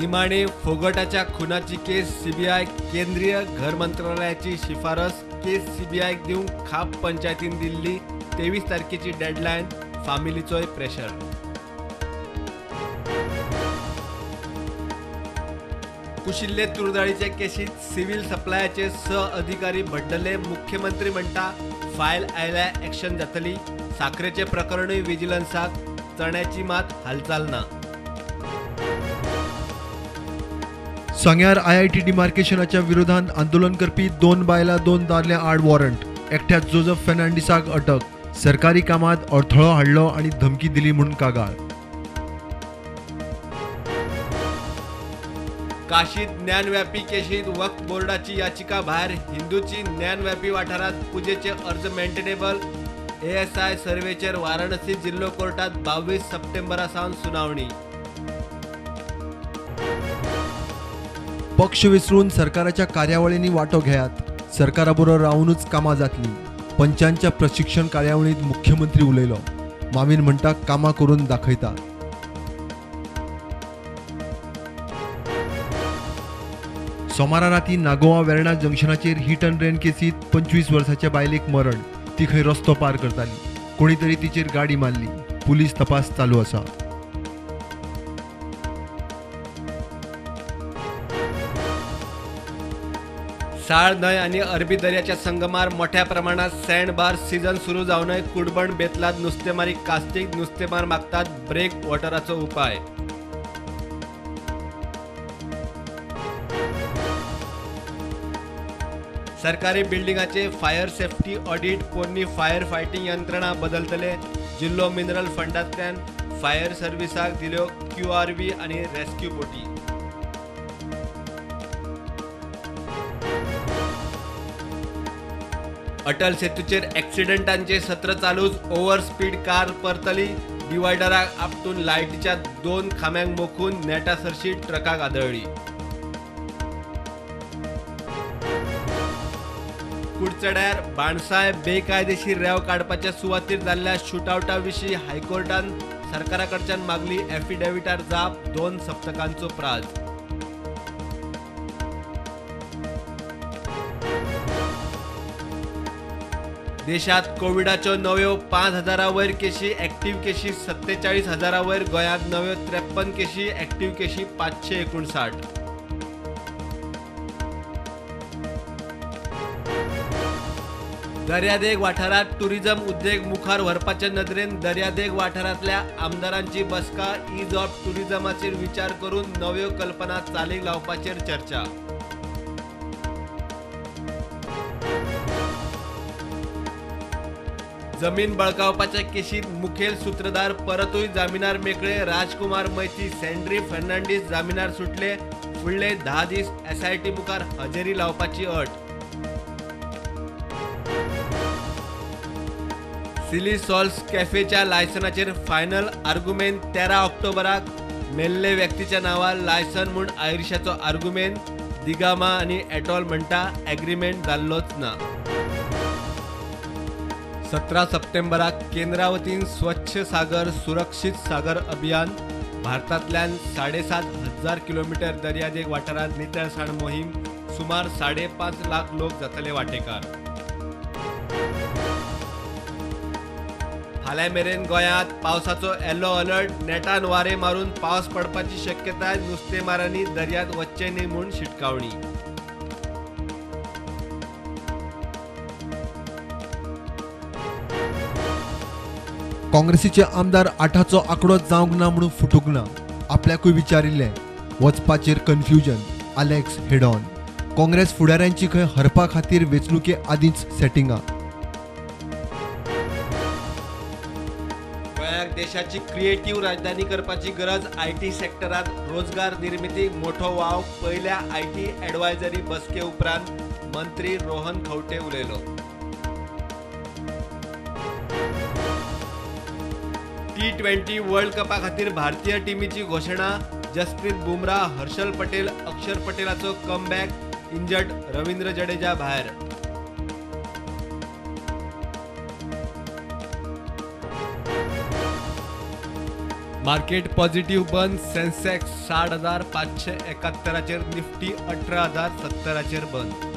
निमाणे फोगटाच्या खुनाची केस सीबीआय केंद्रीय घर मंत्रालयाची शिफारस केस सीबीआय दिवंक खाप पंचायतीन दिल्ली 23 तारखेची डेडलाईन फामिलीचोय प्रेशर. कुशिल्ले तुरदाळीचे केशीत सिव्हिल सप्लायाचे अधिकारी भड्डले. मुख्यमंत्री म्हणटा फायल आयल्या ॲक्शन जातली. साखरेचे प्रकरणय विजिलन्साक. चण्याची मात हालचाल ना. सांग्यार IIT डिमार्केशनाच्या विरोधात आंदोलन करपी 2 बायलां 2 दादल्या आड वॉरंट. एकट्या जोझफ फेर्नांडिसाक अटक. सरकारी कामात अडथळो हाडलो आनी धमकी दिली म्हूण कागाळ. काशीत ज्ञानव्यापी केशीत वक्फ बोर्डाची याचिका भायर. हिंदूची ज्ञानव्यापी वाठारात पुजेचे अर्ज मेंटेनेबल. ASI सर्वेचेर वाराणसी जिल्लो कोर्टात 22 सप्टेंबरा सावन सुनावणी. पक्ष विसरून सरकाराच्या कार्यावळींनी वांटो घेयात. सरकाराबरोबर रावूनच कामां जातली. पंचांच्या प्रशिक्षण कार्यावळींत मुख्यमंत्री उलयलो. मामीन म्हणटा कामां करून दाखयता. सोमारा राती नागोवा वेर्णा जंक्शनाचेर हिट अँड रन केसीत 25 वर्साच्या बायलेक मरण. ती खंय रस्तो पार करताली. कोणी तरी तिचेर गाडी मारली. पुलीस तपास चालू आसा. साळ न्हय आनी अरबी दर्याच्या संगमार मोठ्या प्रमाणात सँडबार सीझन सुरू जावनय कुडबण बेतलात नुस्तेमारी कास्तीक नुस्तेमार मागतात ब्रेक वॉटराचो उपाय. सरकारी बिल्डिंगाचे फायर सेफ्टी ऑडिट. पोरणी फायर फायटिंग यंत्रणा बदलतले. जिल्लो मिनरल फंडांतल्यान फायर सर्व्हिसाक दिल्यो QRV आनी रेस्क्यू बोटी. अटल सेतूचेर ॲक्सिडेंटांचे सत्र चालूच. ओव्हर स्पीड कार परतली. डिवायडराक आपटून लायटीच्या 2 खांब्यांक मोखून नेटा सरशी ट्रकाक आदळली. कुडचड्यार बाणसाय बेकायदेशीर रेंव काडपाच्या सुवातेर जाल्ल्या शूटआवटा विशीं हायकोर्टान सरकारा कडच्यान मागली एफिडेविटार जाप. 2 सप्तकांचो प्राझ. देशात कोविडाच्यो नव्यो 5,000 वयर केशी. ॲक्टिव्ह केशी 47,000 वयर. गोंयांत नव्यो 53 केशी. ॲक्टिव्ह केशी 559. दर्यादेग वाठारात टुरिझम उद्देग मुखार व्हरपाचे नदरेन दर्यादेग वाठारांतल्या आमदारांची बसका. ईज ऑफ टुरिझमाचेर विचार करून नव्यो कल्पना चालीक लावपाचेर चर्चा. जमीन बळकावपाच्या केशीत मुखेल सूत्रधार परतूय जामिनार मेकळे. राजकुमार मैती सँड्री फर्नांडीस जामिनार सुटले. फुडले 10 दीस SIT मुखार हजेरी लावपाची अट. सिली सॉल्स कॅफेच्या लायसनाचेर फायनल आर्ग्युमेंट. 13 ऑक्टोबराक मेल्ले व्यक्तीच्या नांवार लायसन म्हूण आयरिशाचो आर्ग्युमेंट. दिगामा आनी एटॉल म्हणटा एग्रीमेंट जाल्लोच ना. 17 सप्टेंबराक केंद्रा वतीन स्वच्छ सागर सुरक्षीत सागर अभियान. भारतांतल्यान 7,500 किलोमीटर दर्यादेग वाठारांत नितळसाण मोहीम. सुमार 5.5 लाख लोक जातले वांटेकार. फाल्यां मेरेन गोंयांत पावसाचो येलो अलर्ट. नेटान वारे मारून पावस पडपाची शक्यताय. नुस्तेमारांनी दर्यांत वच्चे न्हय म्हूण शिटकावणी. काँग्रेसीचे आमदार 8चो आंकडो जावंक ना म्हणून फुटूंक ना. आपल्याकूय विचारिल्लें. वचपाचेर कन्फ्युजन. अलेक्स हेडॉन. काँग्रेस फुडाऱ्यांची खंय हरपा खातीर वेंचणुके आदींच सेटिंगां. गोंयाक देशाची क्रिएटिव्ह राजधानी करपाची गरज. IT सॅक्टरांत रोजगार निर्मितीक मोठो वाव. पयल्या IT एडवायझरी बसके उपरांत मंत्री रोहन खंवटे उलयलो. T20 वर्ल्ड कपा खातीर भारतीय टीमीची घोशणा. जसप्रीत बुमराह, हर्षल पटेल, अक्षर पटेलाचो कमबॅक. इंजर्ड रवींद्र जडेजा भायर. मार्केट पॉझिटिव्ह बंद. सेन्सेक्स 60,571 निफ्टी 18,070 बंद.